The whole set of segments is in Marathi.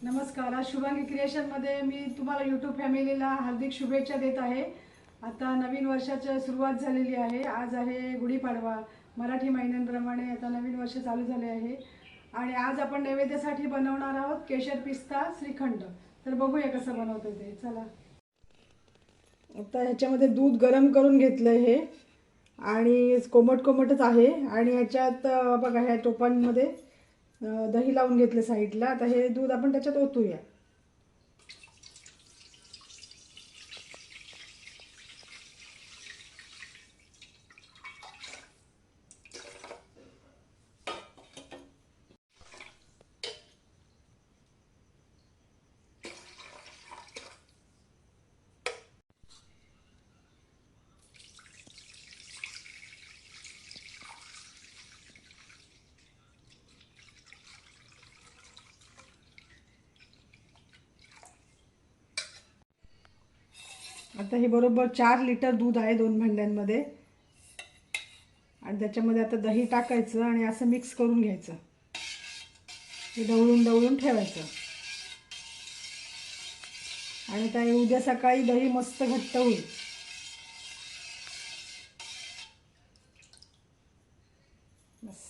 नमस्कार. आज शुभांगी क्रिएशनमध्ये मी तुम्हाला यूट्यूब फॅमिलीला हार्दिक शुभेच्छा देत आहे. आता नवीन वर्षाची सुरुवात झालेली आहे. आज आहे गुढीपाडवा. मराठी महिन्यांप्रमाणे आता नवीन वर्ष चालू झाले आहे आणि आज आपण नैवेद्यासाठी बनवणार आहोत केशर पिस्ता श्रीखंड. तर बघूया कसं बनवतो ते. चला. आता ह्याच्यामध्ये दूध गरम करून घेतलं हे आणि कोमट कोमटच आहे आणि ह्याच्यात बघा ह्या टोपांमध्ये दही लावून घेतलं साईडला. आता हे दूध आपण त्याच्यात ओतूया. आता हे बरोबर 4 लिटर दूध आहे 2 भांड्यांमध्ये आणि त्याच्यामध्ये आता दही टाकायचं आणि असं मिक्स करून घ्यायचं. हे ढवळून ढवळून ठेवायचं आणि आता उद्या सकाळी दही मस्त घट्ट होईल. बस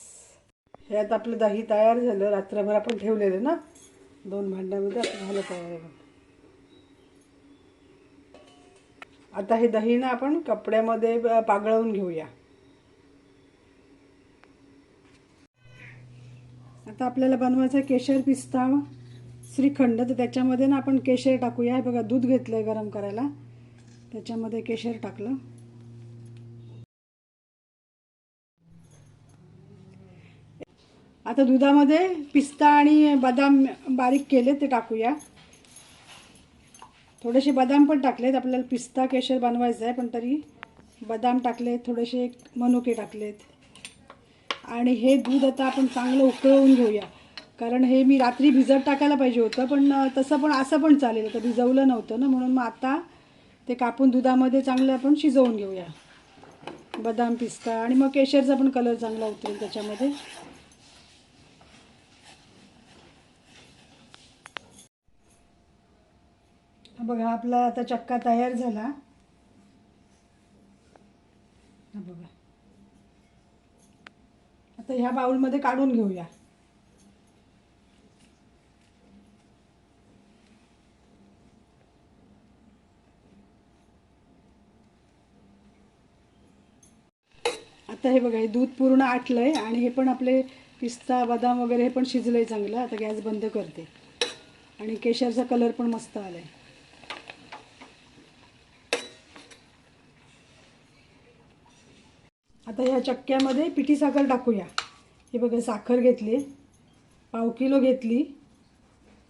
हे आता आपलं दही तयार झालं. रात्रभर आपण ठेवलेलं ना 2 भांड्यामध्ये. झालं तयार. आता हे दही ना आपण कपड्यामध्ये पागळवून घेऊया. आता आपल्याला बनवायचं केशर पिस्ता श्रीखंड. तर त्याच्यामध्ये ना आपण केशर टाकूया. हे बघा दूध घेतलं आहे गरम करायला, त्याच्यामध्ये केशर टाकलं. आता दुधामध्ये पिस्ता आणि बदाम बारीक केले ते टाकूया. थोडेसे बदाम पण टाकलेत. आपल्याला पिस्ता केशर बनवायचं आहे पण तरी बदाम टाकलेत, थोडेसे मनुके टाकलेत. आणि हे दूध आता आपण चांगलं उकळवून घेऊया. कारण हे मी रात्री भिजत टाकायला पाहिजे होतं पण तसं पण असं पण चालेल. तर भिजवलं नव्हतं ना म्हणून मग आता ते कापून दुधामध्ये चांगलं आपण शिजवून घेऊया बदाम पिस्ता. आणि मग केशरचा पण कलर चांगला उतरेल त्याच्यामध्ये. बघा आपला आता चक्का तयार झाला. हा बघा. आता ह्या बाउलमध्ये काढून घेऊया. आता हे बघा हे दूध पूर्ण आटलंय आणि हे पण आपले पिस्ता बदाम वगैरे हे पण शिजलंय चांगलं. आता गॅस बंद करते आणि केशरचा कलर पण मस्त आलाय. आता ह्या चक्क्यामध्ये पिठी साखर टाकूया. हे बघा साखर घेतली, पाव किलो घेतली.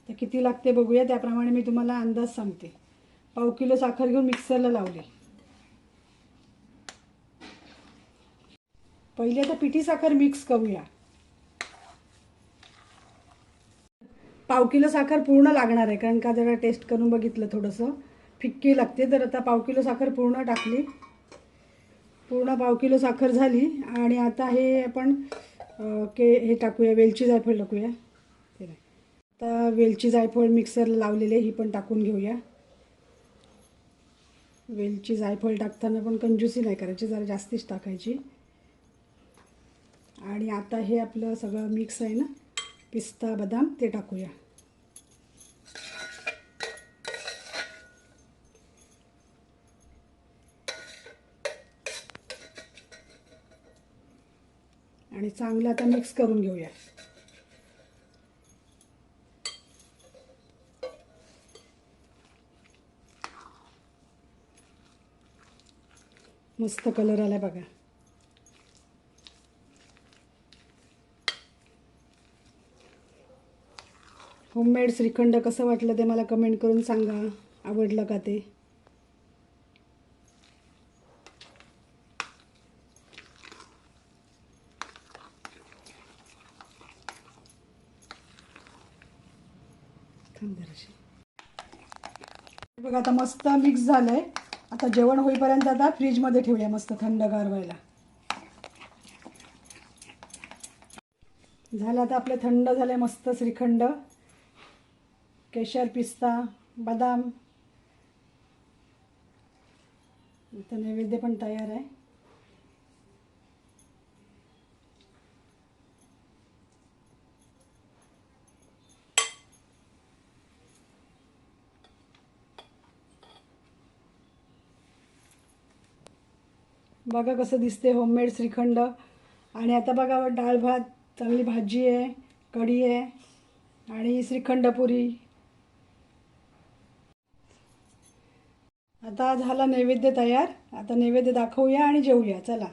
तर किती लागते बघूया, त्याप्रमाणे मी तुम्हाला अंदाज सांगते. पाव किलो साखर घेऊन मिक्सरला लावली. पहिले आता पिठी साखर मिक्स करूया. पाव किलो साखर पूर्ण लागणार आहे कारण का जरा टेस्ट करून बघितलं थोडंसं फिक्की लागते. तर आता पाव किलो साखर पूर्ण टाकली. पूर्ण पाव किलो साखर झाली आणि आता हे आपण हे टाकूया, वेलची जायफळ टाकूया. आता वेलची जायफळ मिक्सरला लावलेले ही पण टाकून घेऊया. वेलची जायफळ टाकताना पण कंजूसी नाही करायची, जरा जास्तीच टाकायची. आणि आता हे आपलं सगळं मिक्स आहे ना पिस्ता बदाम ते टाकूया. आणि चांगलं आता मिक्स करून घेऊया. मस्त कलर आला बघा. होममेड श्रीखंड कसं वाटलं ते मला कमेंट करून सांगा. आवडलं का ते. बघा आता मस्त मिक्स झालंय. आता जेवण होईपर्यंत आता फ्रीजमध्ये ठेवूया मस्त थंडगार व्हायला. झालं आता आपलं थंड झालंय मस्त श्रीखंड. केशर, पिस्ता, बदाम. इथं नैवेद्य पण तयार आहे. बघा कसं दिसते होममेड श्रीखंड. आणि आता बघा डाळ भात, चांगली भाजी आहे, कढी आहे आणि श्रीखंडपुरी. आता झाला नैवेद्य तयार. आता नैवेद्य दाखवूया आणि जेवूया. चला.